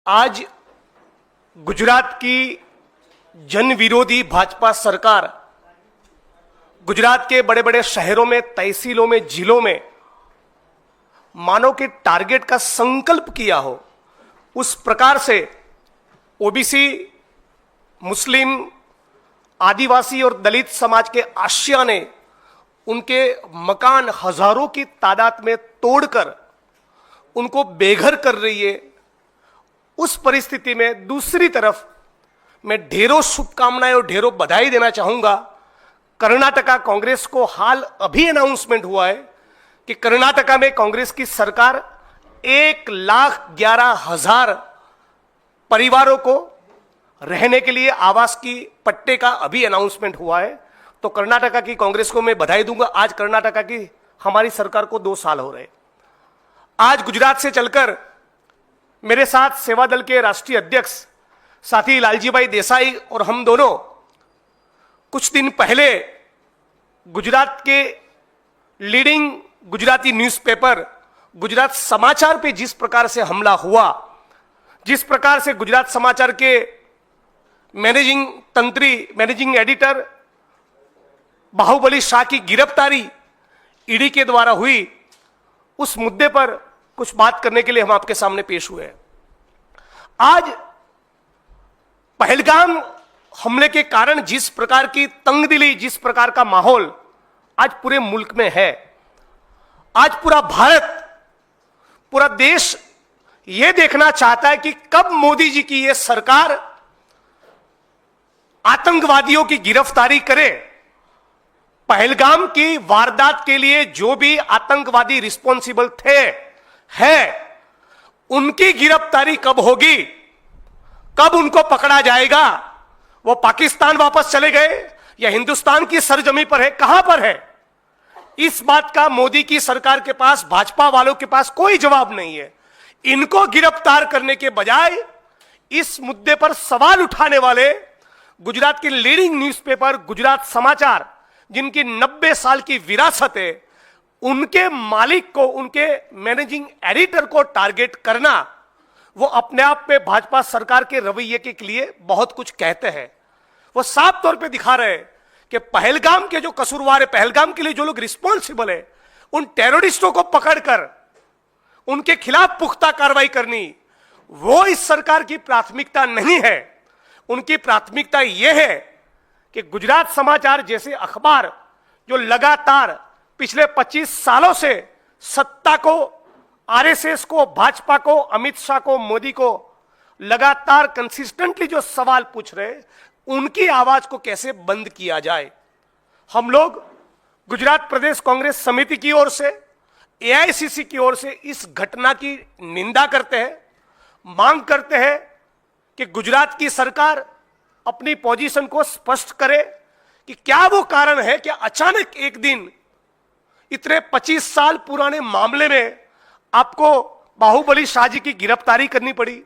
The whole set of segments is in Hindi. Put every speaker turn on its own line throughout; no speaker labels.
आज गुजरात की जन विरोधी भाजपा सरकार गुजरात के बड़े बड़े शहरों में, तहसीलों में, जिलों में मानो कि टारगेट का संकल्प किया हो, उस प्रकार से ओबीसी, मुस्लिम, आदिवासी और दलित समाज के आशियाने, उनके मकान हजारों की तादाद में तोड़कर उनको बेघर कर रही है। उस परिस्थिति में दूसरी तरफ मैं ढेरों शुभकामनाएं और ढेरों बधाई देना चाहूंगा कर्नाटका कांग्रेस को। हाल अभी अनाउंसमेंट हुआ है कि कर्नाटका में कांग्रेस की सरकार 1,11,000 परिवारों को रहने के लिए आवास की पट्टे का अभी अनाउंसमेंट हुआ है। तो कर्नाटका की कांग्रेस को मैं बधाई दूंगा। आज कर्नाटका की हमारी सरकार को 2 साल हो रहे। आज गुजरात से चलकर मेरे साथ सेवा दल के राष्ट्रीय अध्यक्ष साथी लालजी भाई देसाई और हम दोनों कुछ दिन पहले गुजरात के लीडिंग गुजराती न्यूज़पेपर गुजरात समाचार पे जिस प्रकार से हमला हुआ, जिस प्रकार से गुजरात समाचार के मैनेजिंग एडिटर बाहुबली शाह की गिरफ्तारी ईडी के द्वारा हुई, उस मुद्दे पर कुछ बात करने के लिए हम आपके सामने पेश हुए हैं। आज पहलगाम हमले के कारण जिस प्रकार की तंगदिली, जिस प्रकार का माहौल आज पूरे मुल्क में है, आज पूरा भारत, पूरा देश यह देखना चाहता है कि कब मोदी जी की यह सरकार आतंकवादियों की गिरफ्तारी करे। पहलगाम की वारदात के लिए जो भी आतंकवादी रिस्पॉन्सिबल उनकी गिरफ्तारी कब होगी, कब उनको पकड़ा जाएगा। वो पाकिस्तान वापस चले गए या हिंदुस्तान की सरजमी पर है, कहां पर है? इस बात का मोदी की सरकार के पास, भाजपा वालों के पास कोई जवाब नहीं है। इनको गिरफ्तार करने के बजाय इस मुद्दे पर सवाल उठाने वाले गुजरात के लीडिंग न्यूज़पेपर गुजरात समाचार, जिनकी 90 साल की विरासत है, उनके मालिक को, उनके मैनेजिंग एडिटर को टारगेट करना, वो अपने आप में भाजपा सरकार के रवैये के लिए बहुत कुछ कहते हैं। वो साफ तौर पे दिखा रहे हैं कि पहलगाम के जो कसूरवार है, पहलगाम के लिए जो लोग रिस्पॉन्सिबल है, उन टेररिस्टों को पकड़कर उनके खिलाफ पुख्ता कार्रवाई करनी, वो इस सरकार की प्राथमिकता नहीं है। उनकी प्राथमिकता यह है कि गुजरात समाचार जैसे अखबार जो लगातार पिछले 25 सालों से सत्ता को, आरएसएस को, भाजपा को, अमित शाह को, मोदी को लगातार कंसिस्टेंटली जो सवाल पूछ रहे, उनकी आवाज को कैसे बंद किया जाए। हम लोग गुजरात प्रदेश कांग्रेस समिति की ओर से, एआईसीसी की ओर से इस घटना की निंदा करते हैं, मांग करते हैं कि गुजरात की सरकार अपनी पोजीशन को स्पष्ट करे कि क्या वो कारण है कि अचानक एक दिन इतने 25 साल पुराने मामले में आपको बाहुबली शाह जी की गिरफ्तारी करनी पड़ी।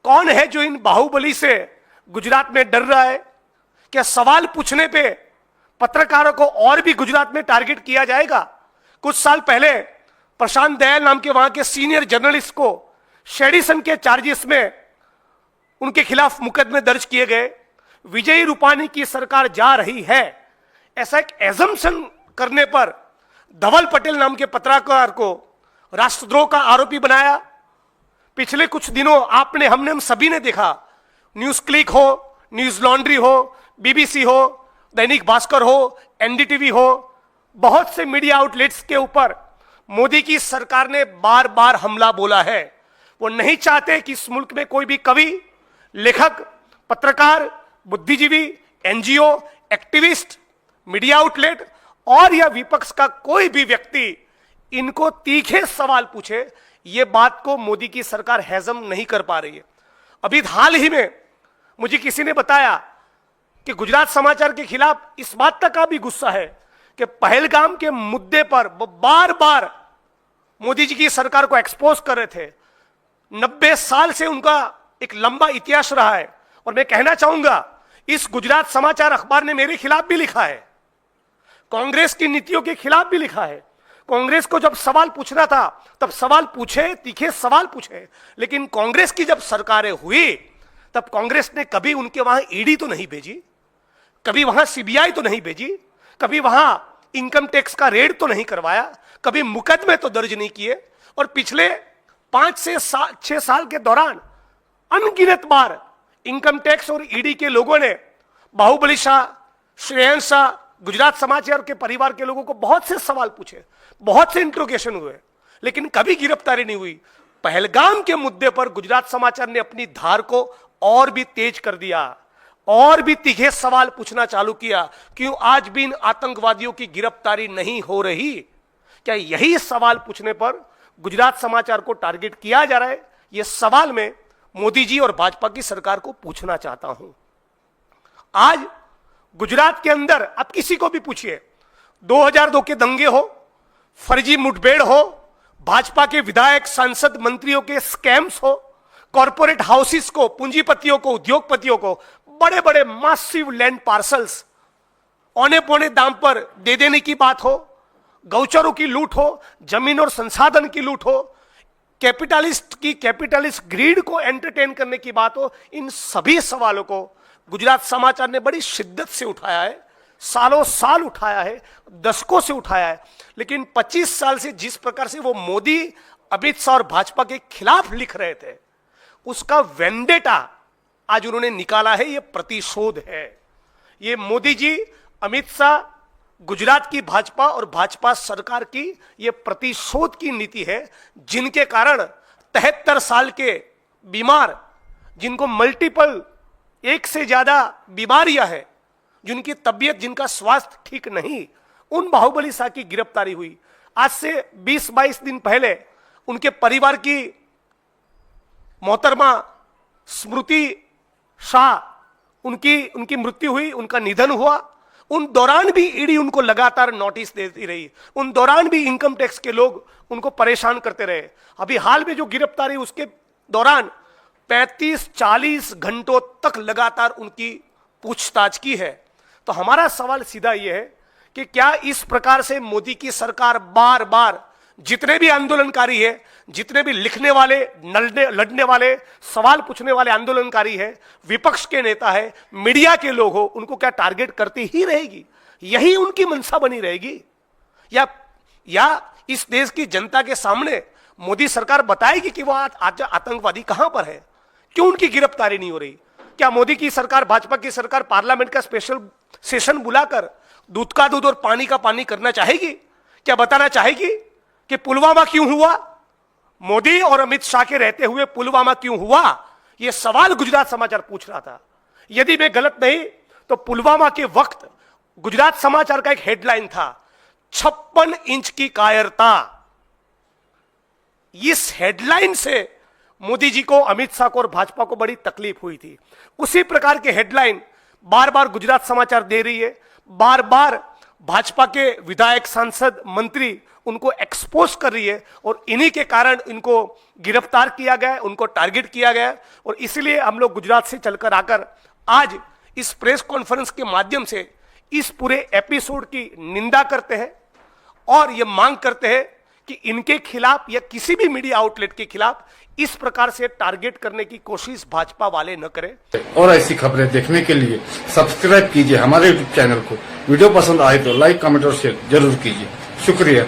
कौन है जो इन बाहुबली से गुजरात में डर रहा है? क्या सवाल पूछने पे पत्रकारों को और भी गुजरात में टारगेट किया जाएगा? कुछ साल पहले प्रशांत दयाल नाम के वहां के सीनियर जर्नलिस्ट को सेडिशन के चार्जेस में उनके खिलाफ मुकदमे दर्ज किए गए। विजय रूपानी की सरकार जा रही है, ऐसा एक एजम्पशन करने पर धवल पटेल नाम के पत्रकार को राष्ट्रद्रोह का आरोपी बनाया। पिछले कुछ दिनों हमने हम सभी ने देखा, न्यूज क्लिक हो, न्यूज लॉन्ड्री हो, बीबीसी हो, दैनिक भास्कर हो, एनडीटीवी हो, बहुत से मीडिया आउटलेट्स के ऊपर मोदी की सरकार ने बार बार हमला बोला है। वो नहीं चाहते कि इस मुल्क में कोई भी कवि, लेखक, पत्रकार, बुद्धिजीवी, एनजीओ, एक्टिविस्ट, मीडिया आउटलेट और या विपक्ष का कोई भी व्यक्ति इनको तीखे सवाल पूछे। ये बात को मोदी की सरकार हेजम नहीं कर पा रही है। अभी हाल ही में मुझे किसी ने बताया कि गुजरात समाचार के खिलाफ इस बात तक का भी गुस्सा है कि पहलगाम के मुद्दे पर वो बार बार मोदी जी की सरकार को एक्सपोज कर रहे थे। 90 साल से उनका एक लंबा इतिहास रहा है। और मैं कहना चाहूंगा, इस गुजरात समाचार अखबार ने मेरे खिलाफ भी लिखा है, कांग्रेस की नीतियों के खिलाफ भी लिखा है, कांग्रेस को जब सवाल पूछना था तब सवाल पूछे, तीखे सवाल पूछे, लेकिन कांग्रेस की जब सरकारें हुई तब कांग्रेस ने कभी उनके वहां ईडी तो नहीं भेजी, कभी वहां सीबीआई तो नहीं भेजी, कभी वहां इनकम टैक्स का रेड तो नहीं करवाया, कभी मुकदमे तो दर्ज नहीं किए। और पिछले 5 से 6 साल के दौरान अनगिनत बार इनकम टैक्स और ईडी के लोगों ने बाहुबली शाह, श्रेयांश शाह, गुजरात समाचार के परिवार के लोगों को बहुत से सवाल पूछे, बहुत से इंट्रोगेशन हुए, लेकिन कभी गिरफ्तारी नहीं हुई। पहलगाम के मुद्दे पर गुजरात समाचार ने अपनी धार को और भी तेज कर दिया, और भी तीखे सवाल पूछना चालू किया, क्यों आज भी इन आतंकवादियों की गिरफ्तारी नहीं हो रही। क्या यही सवाल पूछने पर गुजरात समाचार को टारगेट किया जा रहा है? यह सवाल मैं मोदी जी और भाजपा की सरकार को पूछना चाहता हूं। आज गुजरात के अंदर आप किसी को भी पूछिए, 2002 के दंगे हो, फर्जी मुठभेड़ हो, भाजपा के विधायक, सांसद, मंत्रियों के स्कैम्स हो, कॉर्पोरेट हाउसेस को, पूंजीपतियों को, उद्योगपतियों को बड़े बड़े मासिव लैंड पार्सल्स औने पौने दाम पर दे देने की बात हो, गौचरों की लूट हो, जमीन और संसाधन की लूट हो, कैपिटलिस्ट ग्रीड को एंटरटेन करने की बात हो, इन सभी सवालों को गुजरात समाचार ने बड़ी शिद्दत से उठाया है, सालों साल उठाया है, दशकों से उठाया है। लेकिन 25 साल से जिस प्रकार से वो मोदी, अमित शाह और भाजपा के खिलाफ लिख रहे थे, उसका वेंडेटा आज उन्होंने निकाला है। ये प्रतिशोध है। ये मोदी जी, अमित शाह, गुजरात की भाजपा और भाजपा सरकार की ये प्रतिशोध की नीति है, जिनके कारण 73 साल के बीमार, जिनको मल्टीपल, एक से ज्यादा बीमारियां हैं, जिनकी तबीयत, जिनका स्वास्थ्य ठीक नहीं, उन बाहुबली शाह की गिरफ्तारी हुई। आज से 20-22 दिन पहले उनके परिवार की मोहतरमा स्मृति शाह, उनकी मृत्यु हुई, उनका निधन हुआ। उन दौरान भी ईडी उनको लगातार नोटिस देती रही, उन दौरान भी इनकम टैक्स के लोग उनको परेशान करते रहे। अभी हाल में जो गिरफ्तारी, उसके दौरान 35-40 घंटों तक लगातार उनकी पूछताछ की है। तो हमारा सवाल सीधा यह है कि क्या इस प्रकार से मोदी की सरकार बार बार, जितने भी आंदोलनकारी है, जितने भी लिखने वाले, लड़ने वाले, सवाल पूछने वाले आंदोलनकारी है, विपक्ष के नेता है, मीडिया के लोग हो, उनको क्या टारगेट करती ही रहेगी? यही उनकी मंशा बनी रहेगी? या इस देश की जनता के सामने मोदी सरकार बताएगी कि वह आज आतंकवादी कहां पर है, क्यों उनकी गिरफ्तारी नहीं हो रही? क्या मोदी की सरकार, भाजपा की सरकार पार्लियामेंट का स्पेशल सेशन बुलाकर दूध का दूध और पानी का पानी करना चाहेगी? क्या बताना चाहेगी कि पुलवामा क्यों हुआ? मोदी और अमित शाह के रहते हुए पुलवामा क्यों हुआ? यह सवाल गुजरात समाचार पूछ रहा था। यदि मैं गलत नहीं तो पुलवामा के वक्त गुजरात समाचार का एक हेडलाइन था, 56 इंच की कायरता। इस हेडलाइन से मोदी जी को, अमित शाह को और भाजपा को बड़ी तकलीफ हुई थी। उसी प्रकार के हेडलाइन बार बार गुजरात समाचार दे रही है, बार बार भाजपा के विधायक, सांसद, मंत्री उनको एक्सपोज कर रही है, और इन्हीं के कारण इनको गिरफ्तार किया गया, उनको टारगेट किया गया। और इसलिए हम लोग गुजरात से चलकर आकर आज इस प्रेस कॉन्फ्रेंस के माध्यम से इस पूरे एपिसोड की निंदा करते हैं और यह मांग करते हैं कि इनके खिलाफ या किसी भी मीडिया आउटलेट के खिलाफ इस प्रकार से टारगेट करने की कोशिश भाजपा वाले न करें।
और ऐसी खबरें देखने के लिए सब्सक्राइब कीजिए हमारे यूट्यूब चैनल को। वीडियो पसंद आए तो लाइक, कमेंट और शेयर जरूर कीजिए। शुक्रिया।